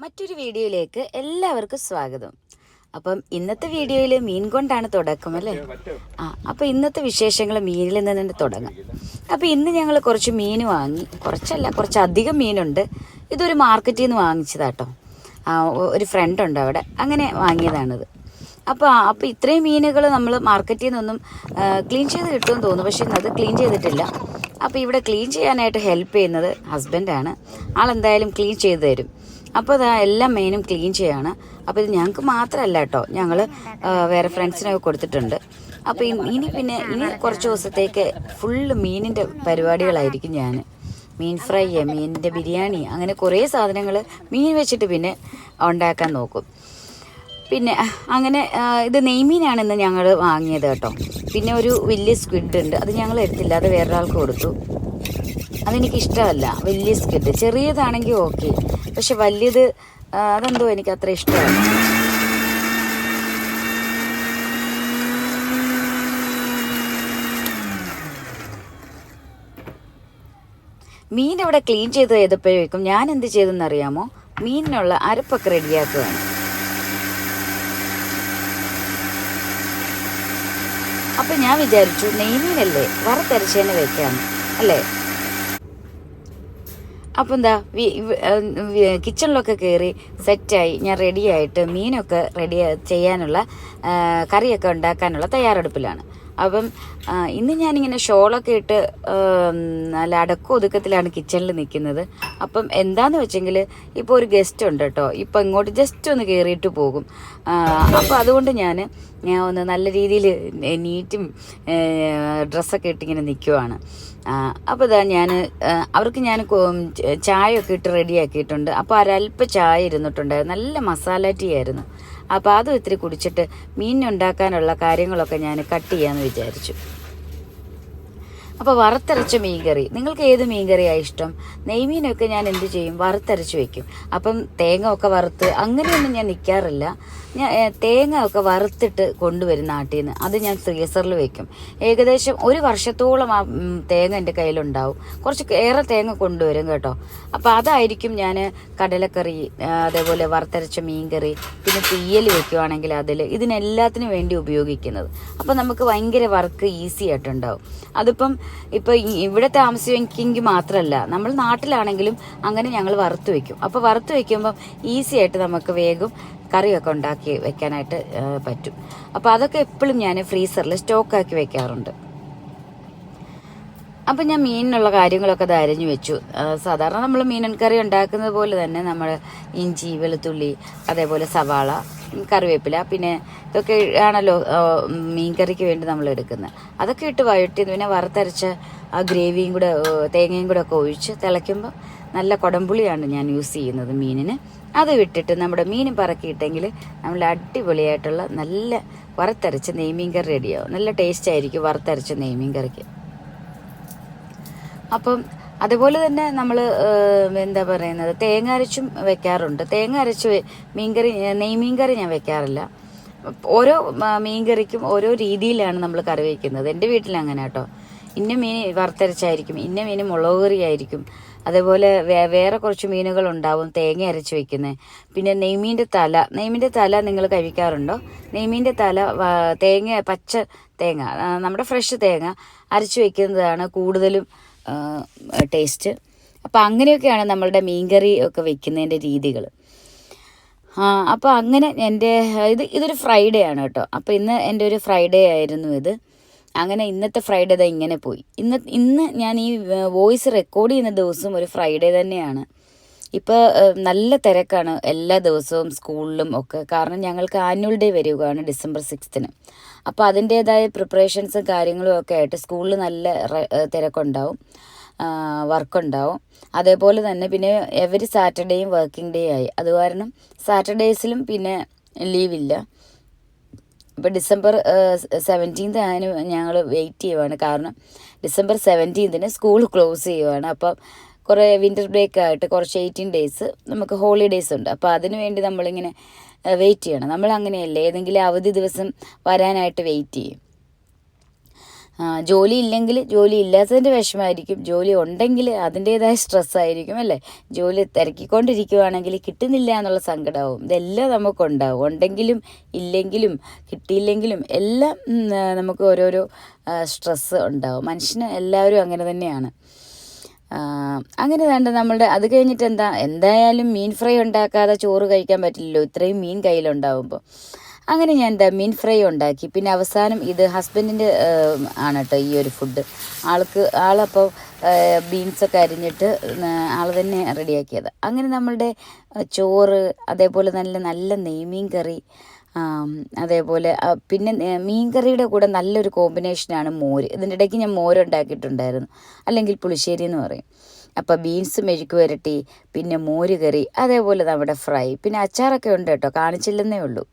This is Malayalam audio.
മറ്റൊരു വീഡിയോയിലേക്ക് എല്ലാവർക്കും സ്വാഗതം. അപ്പം ഇന്നത്തെ വീഡിയോയിൽ മീൻ കൊണ്ടാണ് തുടക്കം അല്ലേ? അപ്പോൾ ഇന്നത്തെ വിശേഷങ്ങൾ മീനിൽ നിന്ന് തന്നെ തുടങ്ങാം. അപ്പോൾ ഇന്ന് ഞങ്ങൾ കുറച്ച് മീൻ വാങ്ങി, കുറച്ചധികം മീനുണ്ട്. ഇതൊരു മാർക്കറ്റിൽ നിന്ന് വാങ്ങിച്ചതാട്ടോ. ഒരു ഫ്രണ്ട് ഉണ്ട് അവിടെ, അങ്ങനെ വാങ്ങിയതാണിത്. അപ്പോൾ ഇത്രയും മീനുകൾ നമ്മൾ മാർക്കറ്റിൽ നിന്നൊന്നും ക്ലീൻ ചെയ്ത് കിട്ടുമെന്ന് തോന്നുന്നു, പക്ഷേ ഇന്നത് ക്ലീൻ ചെയ്തിട്ടില്ല. അപ്പോൾ ഇവിടെ ക്ലീൻ ചെയ്യാനായിട്ട് ഹെൽപ്പ് ചെയ്യുന്നത് ഹസ്ബൻഡാണ്. ആളെന്തായാലും ക്ലീൻ ചെയ്ത് തരും. അപ്പോൾ അതാ എല്ലാ മീനും ക്ലീൻ ചെയ്യാണ്. അപ്പോൾ ഇത് ഞങ്ങൾക്ക് മാത്രമല്ല കേട്ടോ, ഞങ്ങൾ വേറെ ഫ്രണ്ട്സിനൊക്കെ കൊടുത്തിട്ടുണ്ട്. അപ്പോൾ ഇനി കുറച്ച് ദിവസത്തേക്ക് ഫുള്ള് മീനിൻ്റെ പരിപാടികളായിരിക്കും. ഞാൻ മീൻ ഫ്രൈ, മീനിൻ്റെ ബിരിയാണി, അങ്ങനെ കുറേ സാധനങ്ങൾ മീൻ വെച്ചിട്ട് പിന്നെ ഉണ്ടാക്കാൻ നോക്കും. പിന്നെ അങ്ങനെ ഇത് നെയ്മീനാണെന്ന് ഞങ്ങൾ വാങ്ങിയത് കേട്ടോ. പിന്നെ ഒരു വലിയ സ്ക്വിഡ് ഉണ്ട്, അത് ഞങ്ങൾ എടുത്തില്ല, അത് വേറൊരാൾക്ക് കൊടുത്തു. അതെനിക്കിഷ്ടമല്ല വലിയ സ്ക്വിഡ്. ചെറിയതാണെങ്കിൽ ഓക്കെ, പക്ഷെ വലിയത് അതെന്തോ എനിക്ക് അത്ര ഇഷ്ടമല്ല. മീൻ ഇവിടെ ക്ലീൻ ചെയ്ത് ചെയ്തപ്പോഴേക്കും ഞാൻ എന്ത് ചെയ്തെന്നറിയാമോ? മീനിനുള്ള അരപ്പൊക്കെ റെഡിയാക്കുകയാണ്. അപ്പം ഞാൻ വിചാരിച്ചു നെയ്മീനല്ലേ, വറുത്തരച്ചേനെ വെക്കാം അല്ലേ. അപ്പം എന്താ കിച്ചണിലൊക്കെ കയറി സെറ്റായി ഞാൻ റെഡിയായിട്ട് മീനൊക്കെ റെഡി ചെയ്യാനുള്ള കറിയൊക്കെ ഉണ്ടാക്കാനുള്ള തയ്യാറെടുപ്പിലാണ്. അപ്പം ഇന്ന് ഞാനിങ്ങനെ ഷോളൊക്കെ ഇട്ട് നല്ല അടക്കം ഒതുക്കത്തിലാണ് കിച്ചണിൽ നിൽക്കുന്നത്. അപ്പം എന്താന്ന് വെച്ചെങ്കിൽ ഇപ്പോൾ ഒരു ഗസ്റ്റ് ഉണ്ട് കേട്ടോ. ഇപ്പം ഇങ്ങോട്ട് ജസ്റ്റ് ഒന്ന് കയറിയിട്ട് പോകും. അപ്പോൾ അതുകൊണ്ട് ഞാൻ ഒന്ന് നല്ല രീതിയിൽ നീറ്റും ഡ്രസ്സൊക്കെ ഇട്ടിങ്ങനെ നിൽക്കുവാണ്. അപ്പോൾ ഇതാ അവർക്ക് ഞാൻ ചായയൊക്കെ ഇട്ട് റെഡിയാക്കിയിട്ടുണ്ട്. അപ്പോൾ ഒരല്പം ചായ ഇരുന്നിട്ടുണ്ടായിരുന്നു, നല്ല മസാല ടീ ആയിരുന്നു. അപ്പോൾ അതും ഇത്തിരി കുടിച്ചിട്ട് മീനുണ്ടാക്കാനുള്ള കാര്യങ്ങളൊക്കെ ഞാൻ കട്ട് ചെയ്യാമെന്ന് വിചാരിച്ചു. അപ്പോൾ വറുത്തരച്ച മീൻകറി, നിങ്ങൾക്ക് ഏത് മീൻകറിയാണ് ഇഷ്ടം? നെയ്മീനൊക്കെ ഞാൻ എന്ത് ചെയ്യും, വറുത്തരച്ച് വെക്കും. അപ്പം തേങ്ങ ഒക്കെ വറുത്ത് അങ്ങനെയൊന്നും ഞാൻ നിൽക്കാറില്ല. ഞാൻ തേങ്ങ ഒക്കെ വറുത്തിട്ട് കൊണ്ടുവരും നാട്ടിൽ നിന്ന്, അത് ഞാൻ ഫ്രീസറിൽ വെക്കും. ഏകദേശം ഒരു വർഷത്തോളം ആ തേങ്ങ എൻ്റെ കയ്യിലുണ്ടാവും. കുറച്ച് ഏറെ തേങ്ങ കൊണ്ടുവരും കേട്ടോ. അപ്പോൾ അതായിരിക്കും ഞാൻ കടലക്കറി, അതേപോലെ വറുത്തരച്ച മീൻകറി, പിന്നെ തീയൽ വെക്കുവാണെങ്കിൽ ഇതിനെല്ലാത്തിനും വേണ്ടി ഉപയോഗിക്കുന്നത്. അപ്പോൾ നമുക്ക് ഭയങ്കര വർക്ക് ഈസി ആയിട്ടുണ്ടാവും. അതിപ്പം ഇവിടെ താമസിക്കുമെങ്കിൽ മാത്രമല്ല, നമ്മൾ നാട്ടിലാണെങ്കിലും അങ്ങനെ ഞങ്ങൾ വറുത്ത് വെക്കും. അപ്പോൾ വറുത്ത് വെക്കുമ്പം ഈസി ആയിട്ട് നമുക്ക് വേഗം കറിയൊക്കെ ഉണ്ടാക്കി വെക്കാനായിട്ട് പറ്റും. അപ്പോൾ അതൊക്കെ എപ്പോഴും ഞാൻ ഫ്രീസറിൽ സ്റ്റോക്കാക്കി വെക്കാറുണ്ട്. അപ്പം ഞാൻ മീനിനുള്ള കാര്യങ്ങളൊക്കെ അരിഞ്ഞു വെച്ചു. സാധാരണ നമ്മൾ മീനൻ കറി ഉണ്ടാക്കുന്നത് പോലെ തന്നെ നമ്മൾ ഇഞ്ചി, വെളുത്തുള്ളി, അതേപോലെ സവാള, കറിവേപ്പില, പിന്നെ ഇതൊക്കെ ആണല്ലോ മീൻ കറിക്ക് വേണ്ടി നമ്മൾ എടുക്കുന്നത്. അതൊക്കെ ഇട്ട് വഴറ്റി പിന്നെ വറുത്തരച്ച ആ ഗ്രേവിയും കൂടെ തേങ്ങയും കൂടെ ഒക്കെ ഒഴിച്ച് തിളയ്ക്കുമ്പോൾ നല്ല കുടംപുളിയാണ് ഞാൻ യൂസ് ചെയ്യുന്നത് മീനിന്. അത് വിട്ടിട്ട് നമ്മുടെ മീനും പറക്കിയിട്ടെങ്കിൽ നമ്മൾ അടിപൊളിയായിട്ടുള്ള നല്ല വറുത്തരച്ച നെയ്മീൻ കറി റെഡിയാവും. നല്ല ടേസ്റ്റ് ആയിരിക്കും വറുത്തരച്ച നെയ്മീൻ കറിക്ക്. അപ്പം അതുപോലെ തന്നെ നമ്മൾ എന്താ പറയുന്നത്, തേങ്ങ അരച്ചും വെക്കാറുണ്ട്. തേങ്ങ അരച്ച് നെയ്മീൻ കറി ഞാൻ വെക്കാറില്ല. ഓരോ മീൻകറിക്കും ഓരോ രീതിയിലാണ് നമ്മൾ കറി വയ്ക്കുന്നത്. എൻ്റെ വീട്ടിൽ അങ്ങനെ കേട്ടോ. ഇന്ന മീൻ വറുത്തരച്ചായിരിക്കും, ഇന്ന മീൻ മുളക് കറി ആയിരിക്കും. അതേപോലെ വേറെ കുറച്ച് മീനുകളുണ്ടാവും തേങ്ങ അരച്ച് വെക്കുന്നത്. പിന്നെ നെയ്മീൻ്റെ തല നിങ്ങൾ കഴിക്കാറുണ്ടോ? നെയ്മീൻ്റെ തല പച്ച തേങ്ങ, നമ്മുടെ ഫ്രഷ് തേങ്ങ അരച്ച് വെക്കുന്നതാണ് കൂടുതലും ടേസ്റ്റ്. അപ്പോൾ അങ്ങനെയൊക്കെയാണ് നമ്മളുടെ മീൻകറി ഒക്കെ വെക്കുന്നതിൻ്റെ രീതികൾ. അപ്പോൾ അങ്ങനെ ഇതൊരു ഫ്രൈഡേ ആണ് കേട്ടോ. അപ്പോൾ ഇന്ന് എൻ്റെ ഒരു ഫ്രൈഡേ ആയിരുന്നു ഇത്. അങ്ങനെ ഇന്നത്തെ ഫ്രൈഡേ ഇങ്ങനെ പോയി. ഇന്ന് ഞാൻ ഈ വോയിസ് റെക്കോർഡ് ചെയ്യുന്ന ദിവസം ഒരു ഫ്രൈഡേ തന്നെയാണ്. ഇപ്പോൾ നല്ല തിരക്കാണ് എല്ലാ ദിവസവും സ്കൂളിലും ഒക്കെ. കാരണം ഞങ്ങൾക്ക് ആനുവൽ ഡേ വരികയാണ് December 6th. അപ്പോൾ അതിൻ്റേതായ പ്രിപ്പറേഷൻസും കാര്യങ്ങളും ഒക്കെ ആയിട്ട് സ്കൂളിൽ നല്ല തിരക്കുണ്ടാവും, വർക്കുണ്ടാവും. അതേപോലെ തന്നെ പിന്നെ എവരി സാറ്റർഡേയും വർക്കിംഗ് ഡേ ആയി. അത് കാരണം സാറ്റർഡേയ്സിലും പിന്നെ ലീവില്ല. ഇപ്പോൾ December 17th ഞങ്ങൾ വെയിറ്റ് ചെയ്യുവാണ്. കാരണം December 17th സ്കൂൾ ക്ലോസ് ചെയ്യുവാണ്. അപ്പം കുറേ വിൻ്റർ ബ്രേക്ക് ആയിട്ട് കുറച്ച് 18 days നമുക്ക് ഹോളിഡേയ്സ് ഉണ്ട്. അപ്പോൾ അതിനു വേണ്ടി നമ്മളിങ്ങനെ വെയിറ്റ് ചെയ്യണം. നമ്മൾ അങ്ങനെയല്ലേ, ഏതെങ്കിലും അവധി ദിവസം വരാനായിട്ട് വെയിറ്റ് ചെയ്യും. ജോലി ഇല്ലെങ്കിൽ ജോലി ഇല്ലാത്തതിൻ്റെ വിഷമമായിരിക്കും, ജോലി ഉണ്ടെങ്കിൽ അതിൻ്റേതായ സ്ട്രെസ്സായിരിക്കും അല്ലേ. ജോലി തിരക്കിക്കൊണ്ടിരിക്കുവാണെങ്കിൽ കിട്ടുന്നില്ല എന്നുള്ള സങ്കടമാവും. ഇതെല്ലാം നമുക്കുണ്ടാവും, ഉണ്ടെങ്കിലും ഇല്ലെങ്കിലും കിട്ടിയില്ലെങ്കിലും എല്ലാം നമുക്ക് ഓരോരോ സ്ട്രെസ്സ് ഉണ്ടാവും. മനുഷ്യന് എല്ലാവരും അങ്ങനെ തന്നെയാണ്. അങ്ങനെ വേണ്ട നമ്മളുടെ അത് കഴിഞ്ഞിട്ട് എന്തായാലും മീൻ ഫ്രൈ ഉണ്ടാക്കാതെ ചോറ് കഴിക്കാൻ പറ്റില്ലല്ലോ, ഇത്രയും മീൻ കയ്യിലുണ്ടാവുമ്പോൾ. അങ്ങനെ ഞാൻ മീൻ ഫ്രൈ ഉണ്ടാക്കി. പിന്നെ അവസാനം ഇത് ഹസ്ബൻഡിൻ്റെ ആണ് കേട്ടോ ഈ ഒരു ഫുഡ്. ആളപ്പോൾ ബീൻസൊക്കെ അരിഞ്ഞിട്ട് ആൾ തന്നെ റെഡിയാക്കിയത്. അങ്ങനെ നമ്മളുടെ ചോറ്, അതേപോലെ നല്ല നെയ്മീൻ കറി, അതേപോലെ പിന്നെ മീൻ കറിയുടെ കൂടെ നല്ലൊരു കോമ്പിനേഷനാണ് മോര്. ഇതിൻ്റെ ഇടയ്ക്ക് ഞാൻ മോരുണ്ടാക്കിയിട്ടുണ്ടായിരുന്നു, അല്ലെങ്കിൽ പുളിശ്ശേരി എന്ന് പറയും. അപ്പോൾ ബീൻസ് മെഴുക്ക് പുരട്ടി, പിന്നെ മോര് കറി, അതേപോലെ നമ്മുടെ ഫ്രൈ, പിന്നെ അച്ചാറൊക്കെ ഉണ്ട് കേട്ടോ, കാണിച്ചില്ലെന്നേ ഉള്ളൂ.